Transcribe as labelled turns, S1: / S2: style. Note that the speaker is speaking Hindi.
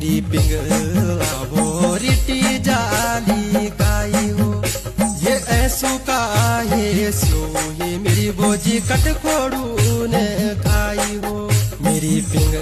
S1: मेरी पिंगला बोरिटी जाली काई हो, ये ऐसो का ये सो, ये मेरी बोझी कट खोड़ू ने खाई हो। मेरी पिंग